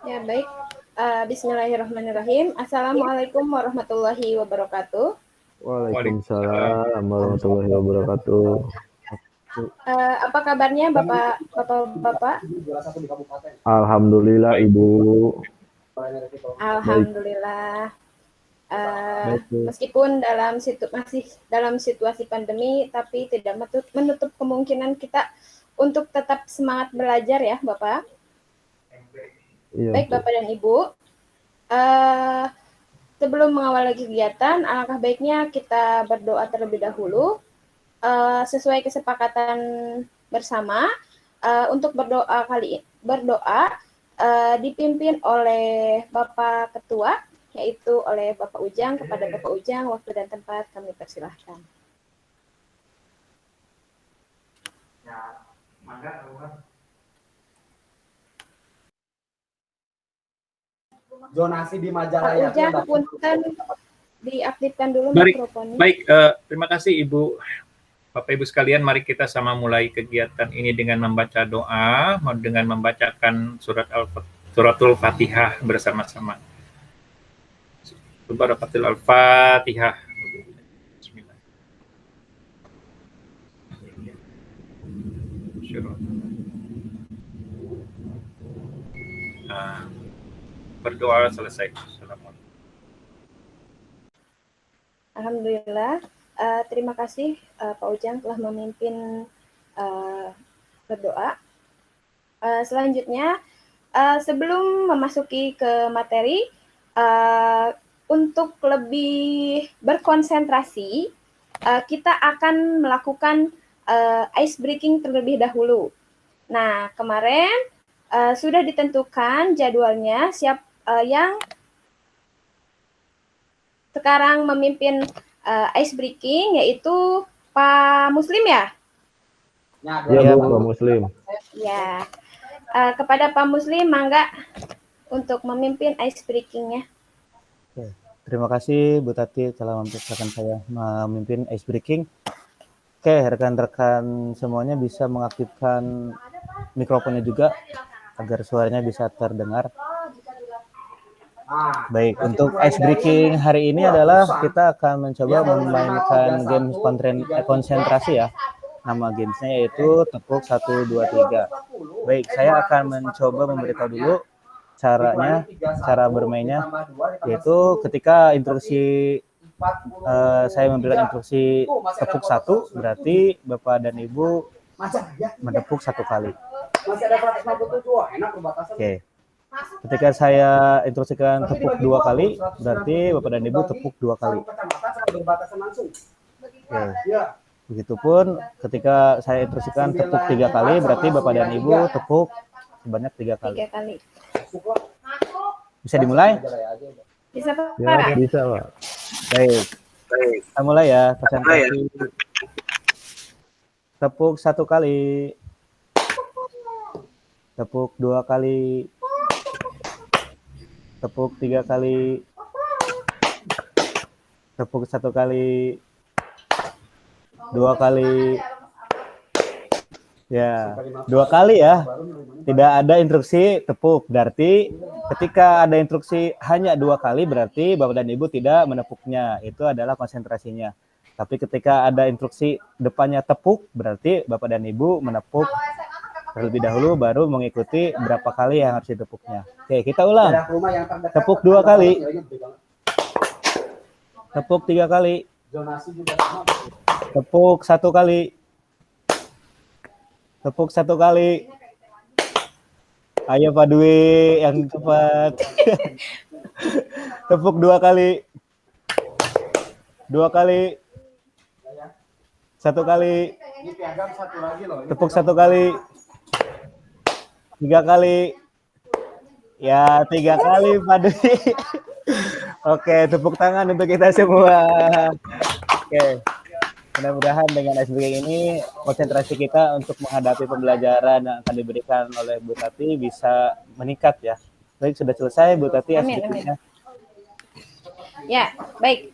Ya, baik. Bismillahirrahmanirrahim. Assalamualaikum warahmatullahi wabarakatuh. Waalaikumsalam warahmatullahi wabarakatuh. Apa kabarnya Bapak-Bapak? Alhamdulillah Ibu. Alhamdulillah. Baik, Bu. Meskipun masih dalam situasi pandemi, tapi tidak menutup kemungkinan kita untuk tetap semangat belajar ya, Bapak. Iya, Baik, Bu. Bapak dan Ibu. Uh, Sebelum mengawali kegiatan, alangkah baiknya kita berdoa terlebih dahulu. Sesuai kesepakatan bersama, untuk berdoa dipimpin oleh Bapak Ketua, yaitu oleh Bapak Ujang. Kepada Bapak Ujang, waktu dan tempat kami persilahkan. Ya, mangga zonasi di Majalaya. Pak Ujang, punten diaktifkan dulu mikrofonnya. Baik, terima kasih Ibu. Bapak Ibu sekalian, mari kita sama mulai kegiatan ini dengan membaca doa, dengan membacakan suratul Fatihah bersama-sama. Suratul Al-Fatihah. Bismillah. Berdoa selesai. Assalamualaikum. Alhamdulillah. Terima kasih Pak Ujang telah memimpin berdoa. Selanjutnya, sebelum memasuki ke materi, untuk lebih berkonsentrasi, kita akan melakukan ice breaking terlebih dahulu. Nah, kemarin sudah ditentukan jadwalnya, yang sekarang memimpin ice breaking yaitu Pak Muslim ya? Ya, Bu, Pak Muslim. Ya, kepada Pak Muslim, mangga untuk memimpin ice breaking-nya. Oke. Terima kasih Bu Tati telah mempersilahkan saya memimpin ice breaking. Oke, rekan-rekan semuanya bisa mengaktifkan mikrofonnya juga agar suaranya bisa terdengar. Baik, untuk ice breaking hari ini adalah kita akan mencoba memainkan game konsentrasi ya. Nama gamesnya yaitu tepuk 1, 2, 3. Baik, saya akan mencoba memberitahu dulu cara bermainnya, yaitu ketika instruksi saya memberikan instruksi tepuk 1, berarti Bapak dan Ibu menepuk 1 kali. Oke. Ketika saya instruksikan tepuk 2 kali, berarti Bapak dan Ibu tepuk 2 kali. Oke. Begitupun ketika saya instruksikan tepuk 3 kali, berarti Bapak dan Ibu tepuk sebanyak 3 kali. 3 kali. Bisa dimulai? Bisa, Pak? Ya, bisa, Pak. Baik. Kita mulai ya, konsentrasi. Tepuk 1 kali. Tepuk 2 kali. Tepuk 3 kali. Tepuk 1 kali. 2 kali. Ya, 2 kali ya. Tidak ada instruksi tepuk. Berarti ketika ada instruksi hanya 2 kali, berarti Bapak dan Ibu tidak menepuknya. Itu adalah konsentrasinya. Tapi ketika ada instruksi depannya tepuk, berarti Bapak dan Ibu menepuk terlebih dahulu, baru mengikuti berapa kali yang harus ditepuknya. Oke, kita ulang. Tepuk 2 kali. Tepuk 3 kali. Tepuk 1 kali. Tepuk 1 kali. Ayo Pak Dwi yang cepat. Tepuk 2 kali. 2 kali. 1 kali. Tepuk 1 kali. 3 kali. Ya, 3 kali Pak Dwi. Oke, tepuk tangan untuk kita semua. Oke. Mudah-mudahan dengan ice breaking ini konsentrasi kita untuk menghadapi pembelajaran yang akan diberikan oleh Bu Tati bisa meningkat ya. Baik, sudah selesai Bu Tati ice breaking-nya. Ya, baik.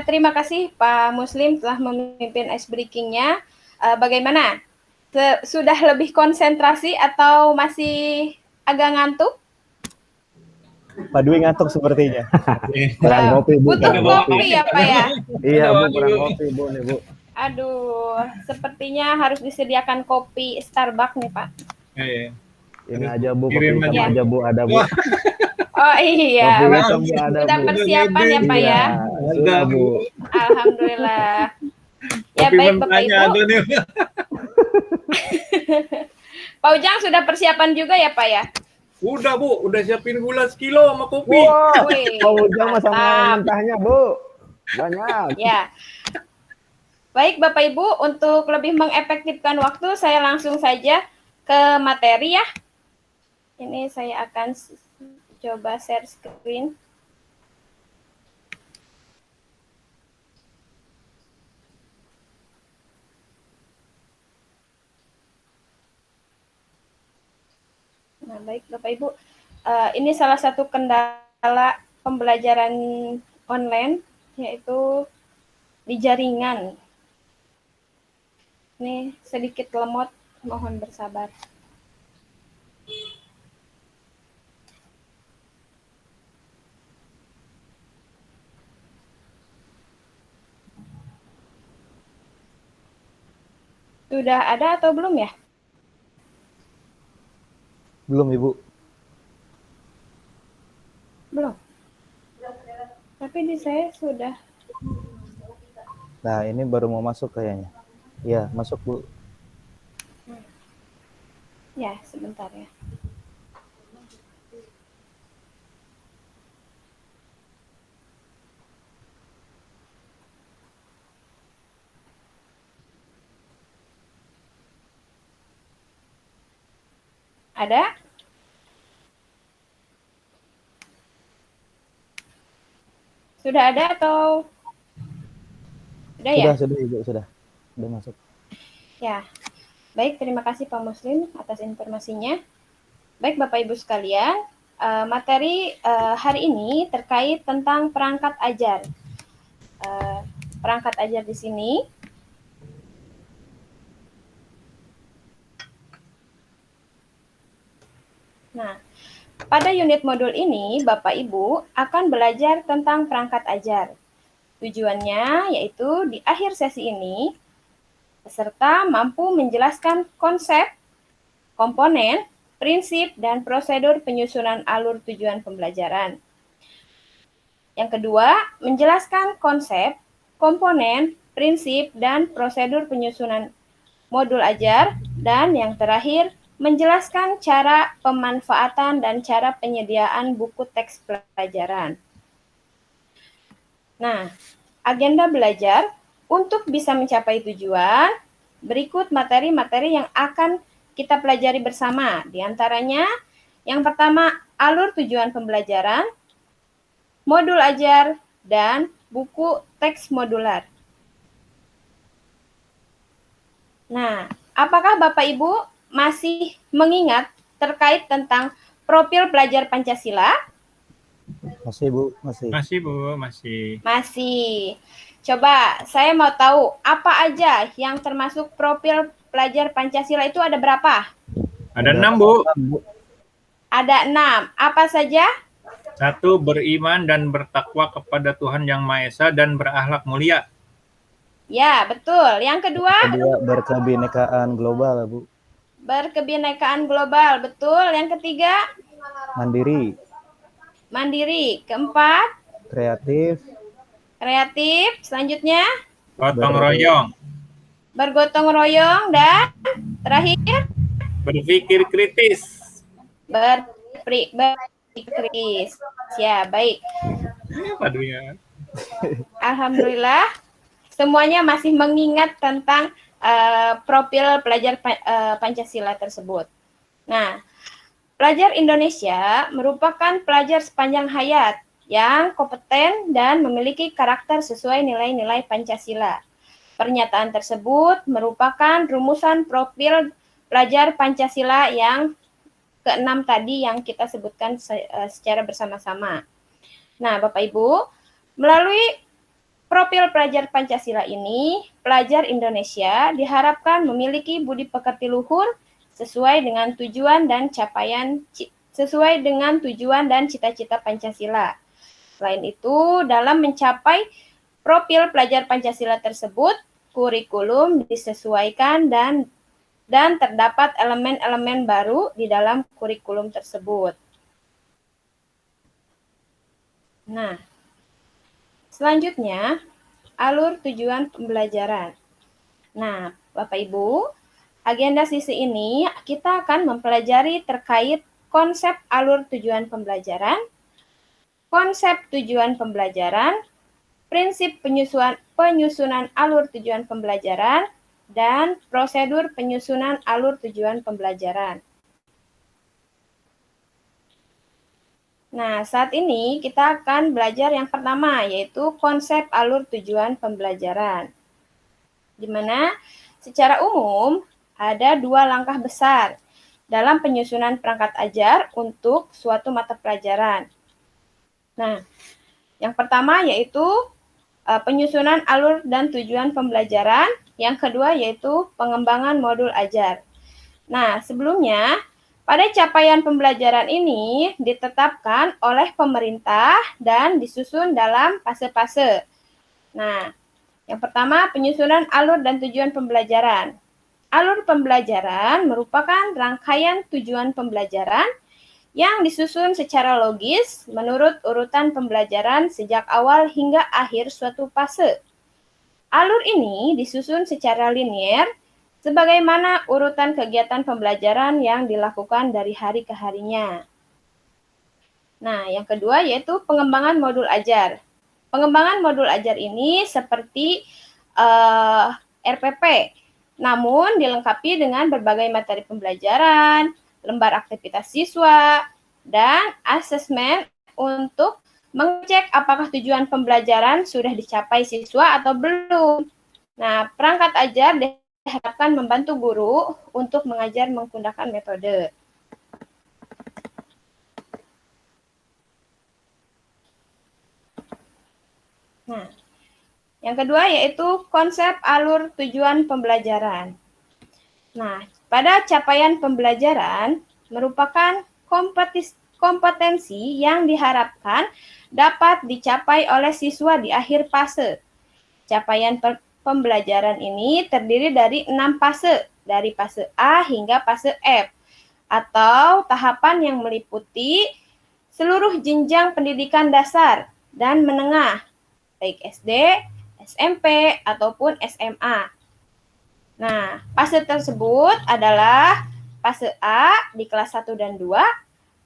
Terima kasih Pak Muslim telah memimpin ice breaking-nya. Bagaimana? Sudah lebih konsentrasi atau masih agak ngantuk? Pak Dwi ngantuk sepertinya. Kurang kopi, Bu. Butuh Kurang kopi ya Pak ya? Iya, Bu, Ada kurang waktu. kopi, Bu, nih, Bu. Aduh, sepertinya harus disediakan kopi Starbucks nih Pak. Iya. Ini aja, Bu, kopi Kirim hitam aja. aja, Bu, ada, Bu. Wah. Oh iya, Kopi Pak. hitam, Bu, ada, Sudah Bu. persiapan ya Pak Iya, ya? sudah, Bu. Alhamdulillah. Ya Kopi baik Bapak mentahnya Ibu. ada nih. Pak Ujang sudah persiapan juga ya Pak ya? Udah Bu, udah siapin gula sekilo sama kopi. Wah, Wih, Pak Ujang mah sama mantap. mentahnya, Bu. Banyak. Ya. Baik Bapak Ibu, untuk lebih mengefektifkan waktu, saya langsung saja ke materi ya. Ini saya akan coba share screen. Nah, baik Bapak Ibu, ini salah satu kendala pembelajaran online, yaitu di jaringan. Ini sedikit lemot, mohon bersabar. Sudah ada atau belum ya? Belum, Ibu. Belum. Tapi di saya sudah. Nah, ini baru mau masuk kayaknya. Ya, masuk, Bu. Ya, sebentar ya. Ada? Sudah ada atau sudah ya? Sudah, Ibu, sudah. Sudah masuk. Ya. Baik, terima kasih Pak Muslim atas informasinya. Baik Bapak Ibu sekalian, materi hari ini terkait tentang perangkat ajar. Perangkat ajar di sini Nah, pada unit modul ini, Bapak Ibu akan belajar tentang perangkat ajar. Tujuannya yaitu di akhir sesi ini, peserta mampu menjelaskan konsep, komponen, prinsip, dan prosedur penyusunan alur tujuan pembelajaran. Yang kedua, menjelaskan konsep, komponen, prinsip, dan prosedur penyusunan modul ajar. Dan yang terakhir, menjelaskan cara pemanfaatan dan cara penyediaan buku teks pelajaran. Nah, agenda belajar untuk bisa mencapai tujuan, berikut materi-materi yang akan kita pelajari bersama. Di antaranya, yang pertama, alur tujuan pembelajaran, modul ajar, dan buku teks modular. Nah, apakah Bapak Ibu masih mengingat terkait tentang profil pelajar Pancasila? Masih, Bu, masih. Masih Bu, masih. Masih. Coba saya mau tahu apa aja yang termasuk profil pelajar Pancasila itu ada berapa? Ada 6 Bu. Ada 6. Apa saja? 1, beriman dan bertakwa kepada Tuhan Yang Maha Esa dan berakhlak mulia. Ya, betul. Yang kedua? Kedua, berkebinekaan global, Bu. Berkebinekaan global, betul. Yang ketiga? Mandiri. Mandiri. Keempat? Kreatif. Kreatif. Selanjutnya? Gotong royong. Bergotong royong. Dan terakhir? Berpikir kritis. Berpikir kritis. Ya, baik. Aduh ya. Alhamdulillah. Semuanya masih mengingat tentang profil pelajar Pancasila tersebut. Nah, pelajar Indonesia merupakan pelajar sepanjang hayat yang kompeten dan memiliki karakter sesuai nilai-nilai Pancasila. Pernyataan tersebut merupakan rumusan profil pelajar Pancasila yang ke-6 tadi yang kita sebutkan secara bersama-sama. Nah, Bapak Ibu, melalui profil pelajar Pancasila ini, pelajar Indonesia diharapkan memiliki budi pekerti luhur sesuai dengan tujuan dan capaian sesuai dengan tujuan dan cita-cita Pancasila. Selain itu, dalam mencapai profil pelajar Pancasila tersebut, kurikulum disesuaikan dan terdapat elemen-elemen baru di dalam kurikulum tersebut. Nah, selanjutnya, alur tujuan pembelajaran. Nah, Bapak Ibu, agenda sisi ini kita akan mempelajari terkait konsep alur tujuan pembelajaran, konsep tujuan pembelajaran, prinsip penyusunan alur tujuan pembelajaran, dan prosedur penyusunan alur tujuan pembelajaran. Nah, saat ini kita akan belajar yang pertama, yaitu konsep alur tujuan pembelajaran. Di mana secara umum ada 2 langkah besar dalam penyusunan perangkat ajar untuk suatu mata pelajaran. Nah, yang pertama yaitu penyusunan alur dan tujuan pembelajaran, yang kedua yaitu pengembangan modul ajar. Nah, sebelumnya pada capaian pembelajaran ini ditetapkan oleh pemerintah dan disusun dalam fase-fase. Nah, yang pertama penyusunan alur dan tujuan pembelajaran. Alur pembelajaran merupakan rangkaian tujuan pembelajaran yang disusun secara logis menurut urutan pembelajaran sejak awal hingga akhir suatu fase. Alur ini disusun secara linier sebagaimana urutan kegiatan pembelajaran yang dilakukan dari hari ke harinya. Nah, yang kedua yaitu pengembangan modul ajar. Pengembangan modul ajar ini seperti RPP, namun dilengkapi dengan berbagai materi pembelajaran, lembar aktivitas siswa, dan asesmen untuk mengecek apakah tujuan pembelajaran sudah dicapai siswa atau belum. Nah, perangkat ajar diharapkan membantu guru untuk mengajar menggunakan metode. Nah, yang kedua yaitu konsep alur tujuan pembelajaran. Nah, pada capaian pembelajaran merupakan kompetensi yang diharapkan dapat dicapai oleh siswa di akhir fase. Capaian pembelajaran ini terdiri dari 6 fase, dari fase A hingga fase F, atau tahapan yang meliputi seluruh jenjang pendidikan dasar dan menengah, baik SD, SMP, ataupun SMA. Nah, fase tersebut adalah fase A di kelas 1 dan 2,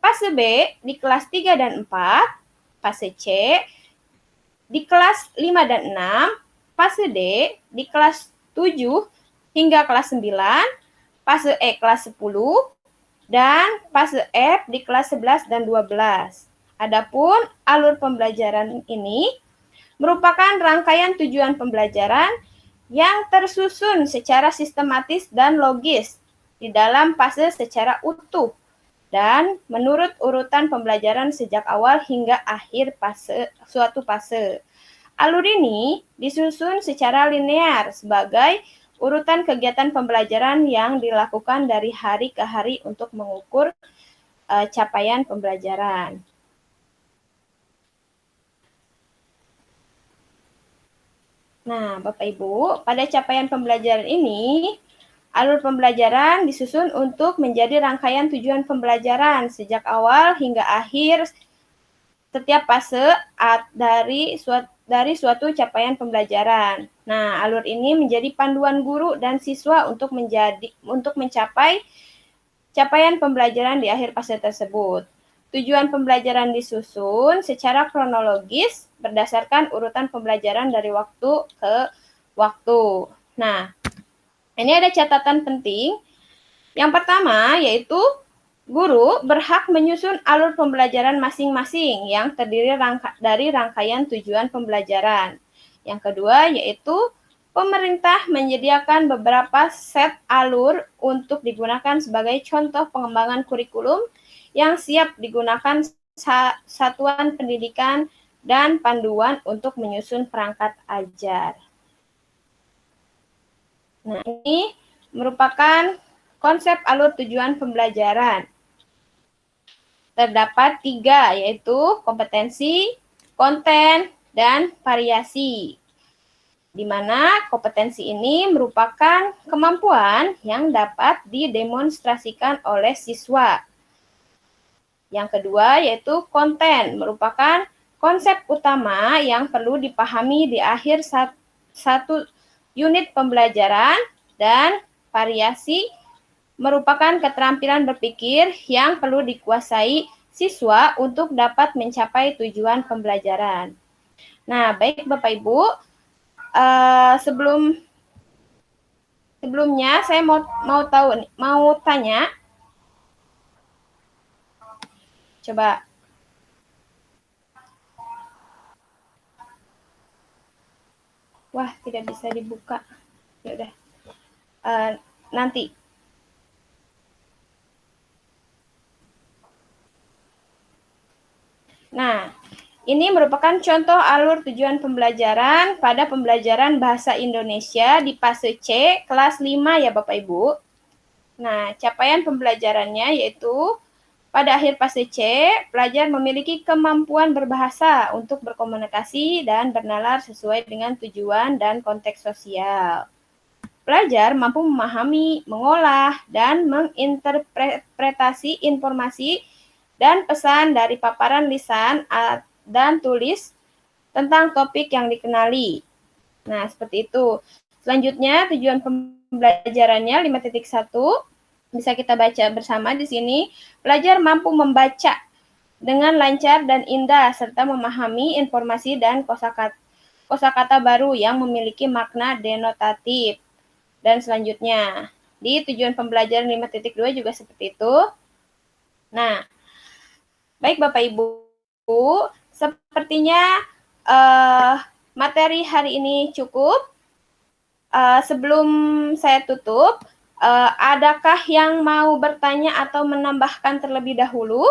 fase B di kelas 3 dan 4, fase C di kelas 5 dan 6, fase D di kelas 7 hingga kelas 9, fase E kelas 10, dan fase F di kelas 11 dan 12. Adapun alur pembelajaran ini merupakan rangkaian tujuan pembelajaran yang tersusun secara sistematis dan logis di dalam fase secara utuh dan menurut urutan pembelajaran sejak awal hingga akhir suatu fase. Alur ini disusun secara linear sebagai urutan kegiatan pembelajaran yang dilakukan dari hari ke hari untuk mengukur capaian pembelajaran. Nah, Bapak Ibu, pada capaian pembelajaran ini, alur pembelajaran disusun untuk menjadi rangkaian tujuan pembelajaran sejak awal hingga akhir setiap fase dari suatu capaian pembelajaran. Nah, alur ini menjadi panduan guru dan siswa untuk mencapai capaian pembelajaran di akhir fase tersebut. Tujuan pembelajaran disusun secara kronologis berdasarkan urutan pembelajaran dari waktu ke waktu. Nah, ini ada catatan penting. Yang pertama yaitu guru berhak menyusun alur pembelajaran masing-masing yang terdiri dari rangkaian tujuan pembelajaran. Yang kedua yaitu pemerintah menyediakan beberapa set alur untuk digunakan sebagai contoh pengembangan kurikulum yang siap digunakan satuan pendidikan dan panduan untuk menyusun perangkat ajar. Nah, ini merupakan konsep alur tujuan pembelajaran. terdapat 3, yaitu kompetensi, konten, dan variasi. Di mana kompetensi ini merupakan kemampuan yang dapat didemonstrasikan oleh siswa. Yang kedua yaitu konten, merupakan konsep utama yang perlu dipahami di akhir satu unit pembelajaran, dan variasi merupakan keterampilan berpikir yang perlu dikuasai siswa untuk dapat mencapai tujuan pembelajaran. Nah, baik Bapak Ibu, sebelumnya saya mau tanya, coba. Wah, tidak bisa dibuka. Ya udah. Nanti. Nah, ini merupakan contoh alur tujuan pembelajaran pada pembelajaran bahasa Indonesia di fase C kelas 5 ya Bapak Ibu. Nah, capaian pembelajarannya yaitu pada akhir fase C, pelajar memiliki kemampuan berbahasa untuk berkomunikasi dan bernalar sesuai dengan tujuan dan konteks sosial. Pelajar mampu memahami, mengolah, dan menginterpretasi informasi dan pesan dari paparan lisan dan tulis tentang topik yang dikenali. Nah, seperti itu. Selanjutnya, tujuan pembelajarannya 5.1 bisa kita baca bersama di sini. Pelajar mampu membaca dengan lancar dan indah serta memahami informasi dan kosakata baru yang memiliki makna denotatif. Dan selanjutnya, di tujuan pembelajaran 5.2 juga seperti itu. Nah, baik Bapak Ibu, sepertinya materi hari ini cukup. Sebelum saya tutup, adakah yang mau bertanya atau menambahkan terlebih dahulu?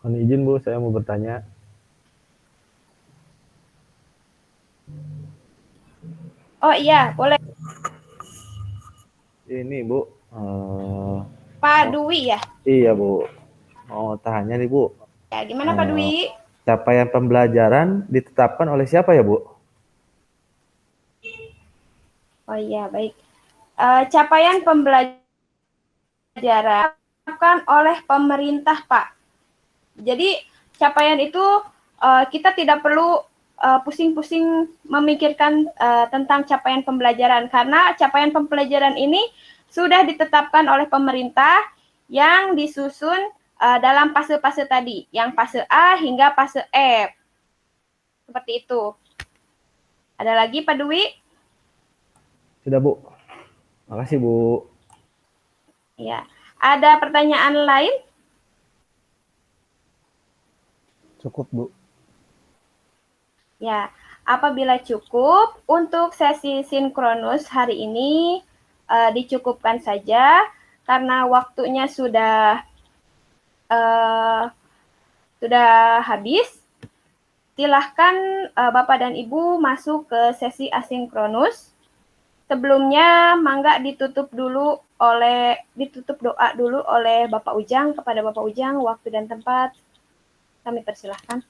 Mohon izin Bu, saya mau bertanya. Oh iya, boleh. Ini Bu, Pak Dwi ya? iya Bu, mau tanya nih Bu. Ya, gimana Pak Dwi? Capaian pembelajaran ditetapkan oleh siapa ya Bu? Oh iya, baik. Capaian pembelajaran ditetapkan oleh pemerintah, Pak. Jadi, capaian itu kita tidak perlu pusing-pusing memikirkan tentang capaian pembelajaran, karena capaian pembelajaran ini sudah ditetapkan oleh pemerintah yang disusun dalam fase-fase tadi, yang fase A hingga fase F. Seperti itu. Ada lagi Pak Dwi? Sudah Bu. Makasih Bu. Ya. Ada pertanyaan lain? Cukup Bu. Ya, apabila cukup, untuk sesi sinkronus hari ini dicukupkan saja karena waktunya sudah habis. Silahkan Bapak dan Ibu masuk ke sesi asinkronus. Sebelumnya, mangga ditutup doa dulu oleh Bapak Ujang. Kepada Bapak Ujang, waktu dan tempat kami persilahkan.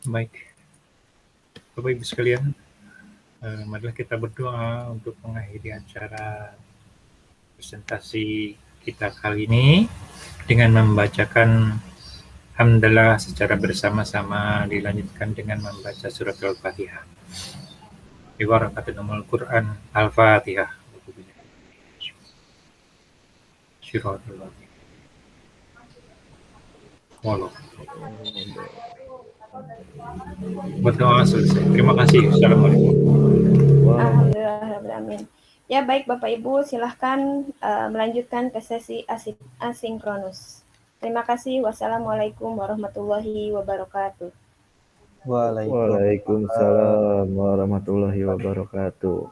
Baik, Bapak Ibu sekalian, marilah kita berdoa untuk mengakhiri acara presentasi kita kali ini dengan membacakan hamdalah secara bersama-sama, dilanjutkan dengan membaca surat Al-Fatihah. Bibarakatil Quran Al-Fatihah. Berdoa selesai. Terima kasih. Assalamualaikum. Alhamdulillah. Ya baik Bapak Ibu, silahkan melanjutkan ke sesi asinkronus. Terima kasih. Wassalamualaikum warahmatullahi wabarakatuh. Waalaikumsalam warahmatullahi wabarakatuh.